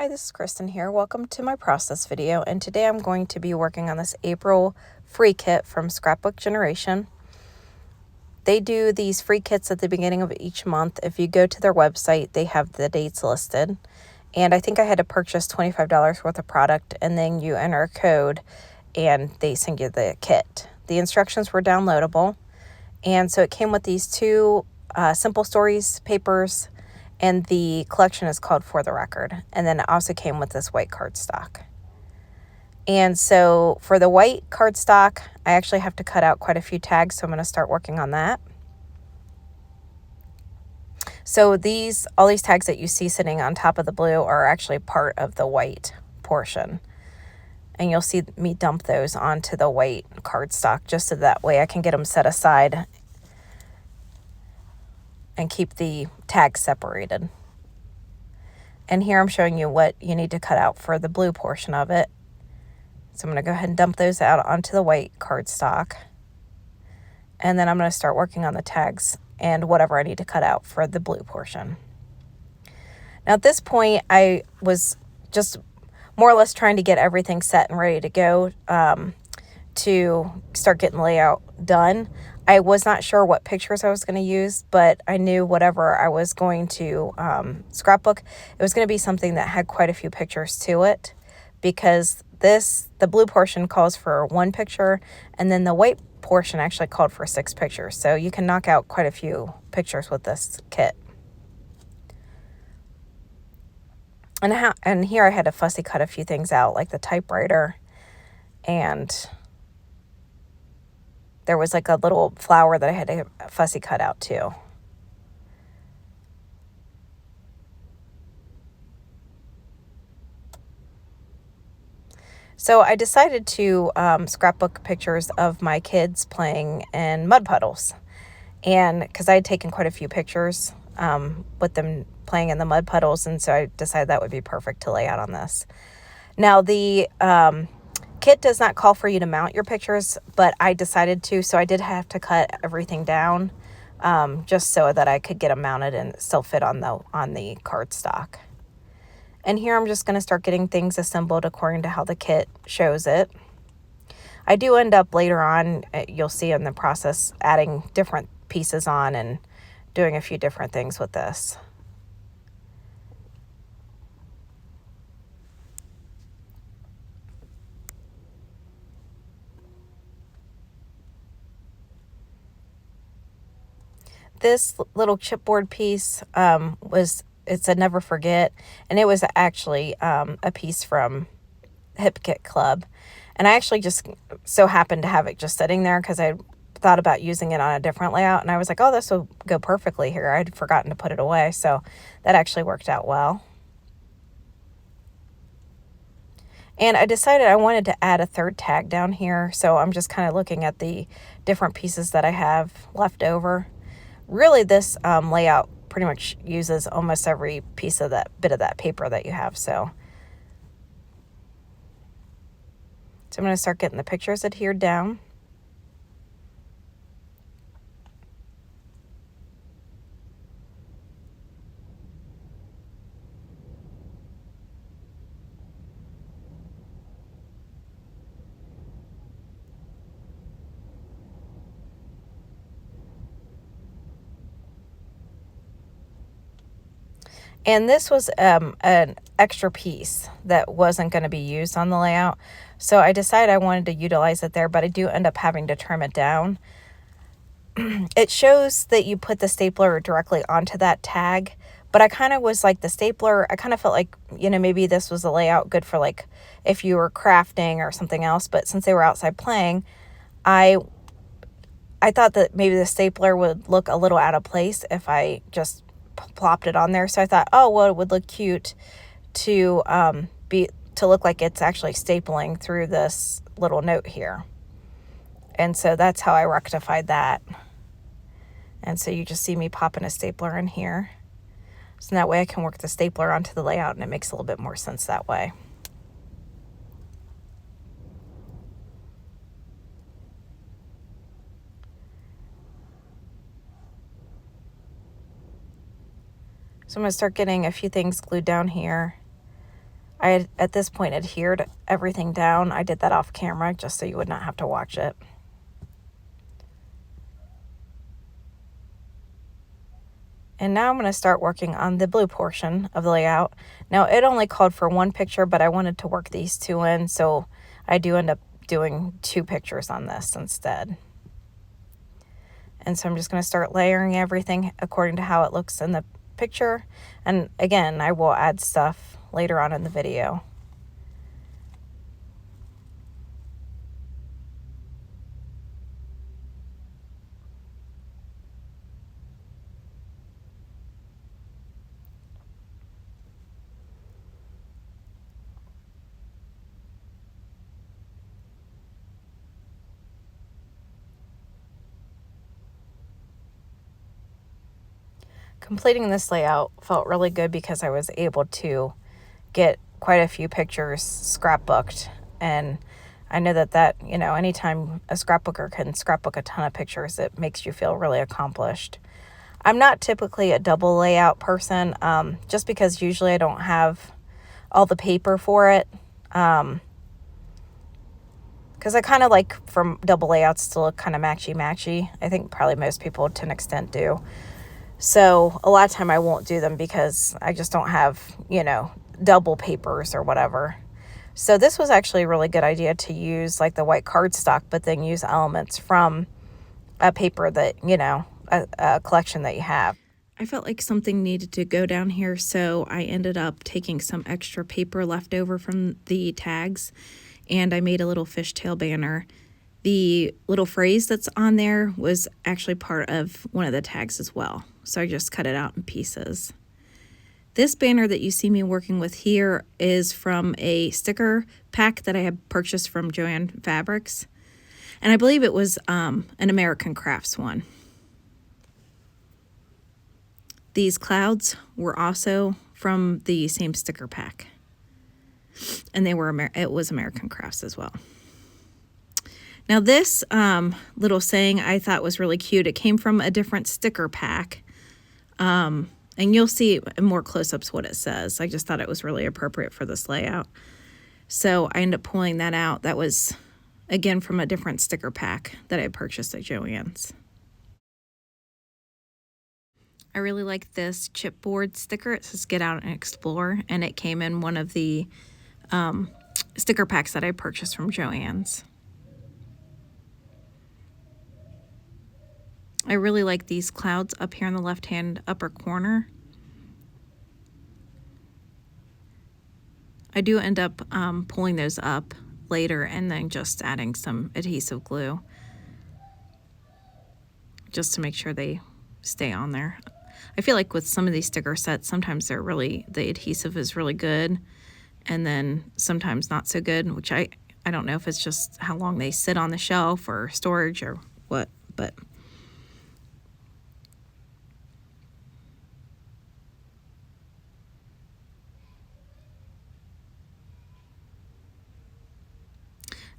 Hi, this is Kristen here. Welcome to my process video, and today I'm going to be working on this April free kit from Scrapbook Generation. They do these free kits at the beginning of each month. If you go to their website, they have the dates listed. And I think I had to purchase $25 worth of product, and then you enter a code and they send you the kit. The instructions were downloadable, and so it came with these two simple stories papers, and the collection is called For the Record. And then it also came with this white cardstock. And so for the white cardstock, I actually have to cut out quite a few tags, so I'm going to start working on that. So all these tags that you see sitting on top of the blue are actually part of the white portion. And you'll see me dump those onto the white cardstock just so that way I can get them set aside and keep the tags separated. And here I'm showing you what you need to cut out for the blue portion of it. So I'm going to go ahead and dump those out onto the white cardstock. And then I'm going to start working on the tags and whatever I need to cut out for the blue portion. Now at this point, I was just more or less trying to get everything set and ready to go to start getting the layout done. I was not sure what pictures I was going to use, but I knew whatever I was going to scrapbook, it was going to be something that had quite a few pictures to it, because the blue portion calls for 1 picture, and then the white portion actually called for 6 pictures. So you can knock out quite a few pictures with this kit. And here I had to fussy cut a few things out, like the typewriter, and there was like a little flower that I had to fussy cut out too. So I decided to scrapbook pictures of my kids playing in mud puddles. And because I had taken quite a few pictures with them playing in the mud puddles, and so I decided that would be perfect to lay out on this. Now the kit does not call for you to mount your pictures, but I decided to, so I did have to cut everything down just so that I could get them mounted and still fit on the cardstock. And here I'm just going to start getting things assembled according to how the kit shows it. I do end up later on, you'll see in the process, adding different pieces on and doing a few different things with this. This little chipboard piece it's a never forget, and it was actually a piece from Hip Kit Club, and I actually just so happened to have it just sitting there because I thought about using it on a different layout, and I was like, oh, this will go perfectly here. I'd forgotten to put it away, so that actually worked out well. And I decided I wanted to add a 3rd tag down here, so I'm just kind of looking at the different pieces that I have left over. Really, this layout pretty much uses almost every piece of that bit of that paper that you have. So I'm going to start getting the pictures adhered down. And this was an extra piece that wasn't going to be used on the layout. So I decided I wanted to utilize it there, but I do end up having to trim it down. It shows that you put the stapler directly onto that tag, but I kind of was like, the stapler, I kind of felt like, maybe this was a layout good for like if you were crafting or something else. But since they were outside playing, I thought that maybe the stapler would look a little out of place if I just plopped it on there. So I thought, oh, well, it would look cute to look like it's actually stapling through this little note here. And so that's how I rectified that. And so you just see me popping a stapler in here. So that way I can work the stapler onto the layout, and it makes a little bit more sense that way. So I'm going to start getting a few things glued down here. I had, at this point, adhered everything down. I did that off camera just so you would not have to watch it. And now I'm going to start working on the blue portion of the layout. Now, it only called for one picture, but I wanted to work these two in, so I do end up doing 2 pictures on this instead. And so I'm just going to start layering everything according to how it looks in the picture. And again, I will add stuff later on in the video. Completing this layout felt really good because I was able to get quite a few pictures scrapbooked. And I know that, you know, anytime a scrapbooker can scrapbook a ton of pictures, it makes you feel really accomplished. I'm not typically a double layout person, just because usually I don't have all the paper for it. Because I kind of like from double layouts to look kind of matchy-matchy. I think probably most people to an extent do. So a lot of time I won't do them because I just don't have, you know, double papers or whatever. So this was actually a really good idea to use like the white cardstock, but then use elements from a paper that, you know, a collection that you have. I felt like something needed to go down here, so I ended up taking some extra paper left over from the tags, and I made a little fishtail banner. The little phrase that's on there was actually part of one of the tags as well, so I just cut it out in pieces. This banner that you see me working with here is from a sticker pack that I had purchased from Joann Fabrics, and I believe it was an American Crafts one. These clouds were also from the same sticker pack, and it was American Crafts as well. Now this little saying I thought was really cute. It came from a different sticker pack, and you'll see in more close-ups what it says. I just thought it was really appropriate for this layout, so I ended up pulling that out. That was, again, from a different sticker pack that I purchased at Joann's. I really like this chipboard sticker. It says "Get Out and Explore," and it came in one of the sticker packs that I purchased from Joann's. I really like these clouds up here in the left-hand upper corner. I do end up pulling those up later and then just adding some adhesive glue just to make sure they stay on there. I feel like with some of these sticker sets, sometimes the adhesive is really good, and then sometimes not so good, which I don't know if it's just how long they sit on the shelf or storage or what, but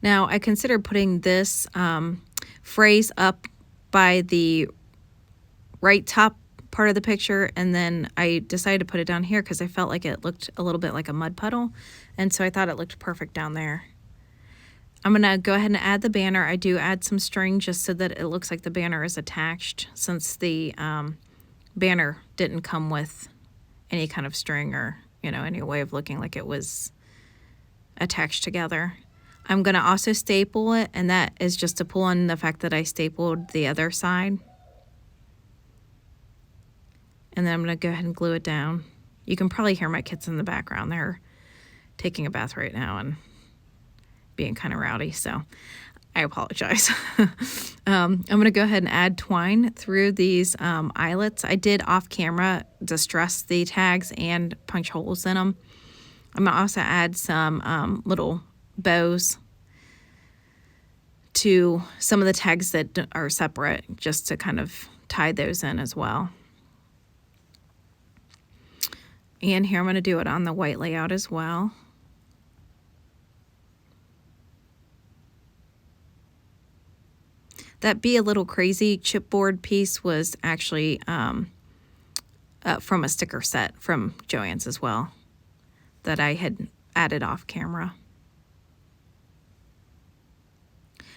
now I considered putting this phrase up by the right top part of the picture, and then I decided to put it down here because I felt like it looked a little bit like a mud puddle, and so I thought it looked perfect down there. I'm gonna go ahead and add the banner. I do add some string just so that it looks like the banner is attached, since the banner didn't come with any kind of string or, you know, any way of looking like it was attached together. I'm gonna also staple it, and that is just to pull on the fact that I stapled the other side. And then I'm going to go ahead and glue it down. You can probably hear my kids in the background. They're taking a bath right now and being kind of rowdy, so I apologize. I'm going to go ahead and add twine through these eyelets. I did off camera distress the tags and punch holes in them. I'm going to also add some little bows to some of the tags that are separate, just to kind of tie those in as well. And here I'm going to do it on the white layout as well. That Be a Little Crazy chipboard piece was actually from a sticker set from Joann's as well that I had added off camera.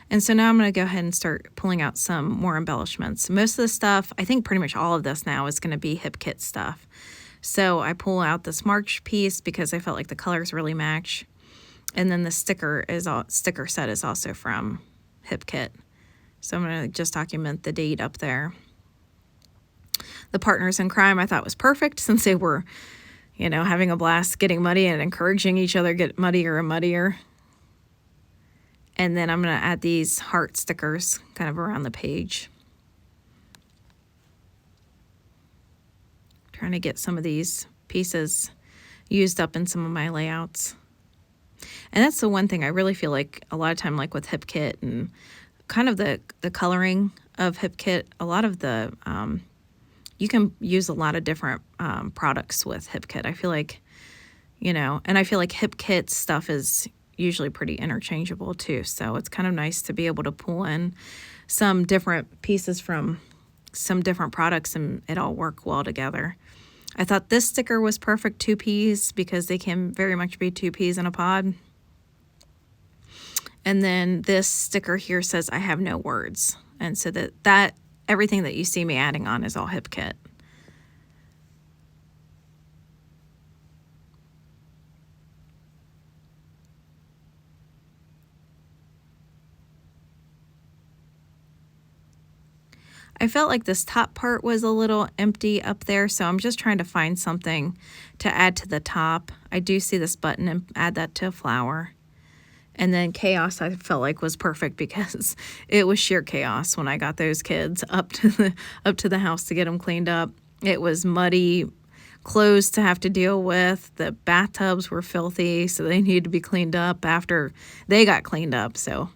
And so now I'm going to go ahead and start pulling out some more embellishments. Most of the stuff, I think pretty much all of this now is going to be Hip Kit stuff. So I pull out this March piece because I felt like the colors really match. And then the sticker set is also from Hip Kit. So I'm going to just document the date up there. The partners in crime I thought was perfect since they were, you know, having a blast getting muddy and encouraging each other to get muddier and muddier. And then I'm going to add these heart stickers kind of around the page. Trying to get some of these pieces used up in some of my layouts. And that's the one thing I really feel like a lot of time, like with Hip Kit and kind of the coloring of Hip Kit, a lot of the, you can use a lot of different products with Hip Kit. I feel like, you know, and I feel like Hip Kit stuff is usually pretty interchangeable too. So it's kind of nice to be able to pull in some different pieces from some different products and it all work well together. I thought this sticker was perfect 2 peas because they can very much be 2 peas in a pod. And then this sticker here says I have no words. And so that everything that you see me adding on is all Hip Kit. I felt like this top part was a little empty up there, so I'm just trying to find something to add to the top. I do see this button and add that to a flower. And then chaos I felt like was perfect because it was sheer chaos when I got those kids up to the house to get them cleaned up. It was muddy, clothes to have to deal with. The bathtubs were filthy, so they needed to be cleaned up after they got cleaned up. So,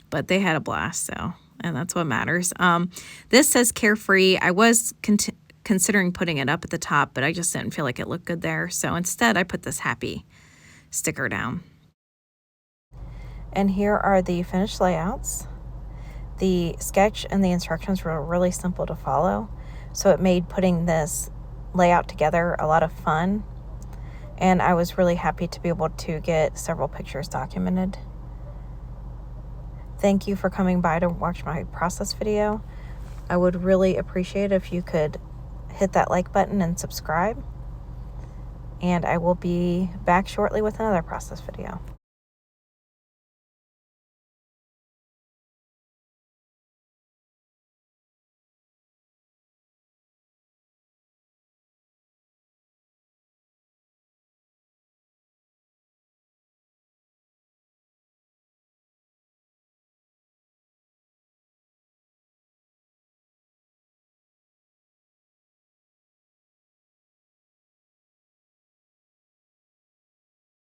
but they had a blast, so. And that's what matters. This says Carefree. I was considering putting it up at the top, but I just didn't feel like it looked good there. So instead, I put this Happy sticker down. And here are the finished layouts. The sketch and the instructions were really simple to follow, so it made putting this layout together a lot of fun. And I was really happy to be able to get several pictures documented. Thank you for coming by to watch my process video. I would really appreciate it if you could hit that like button and subscribe. And I will be back shortly with another process video.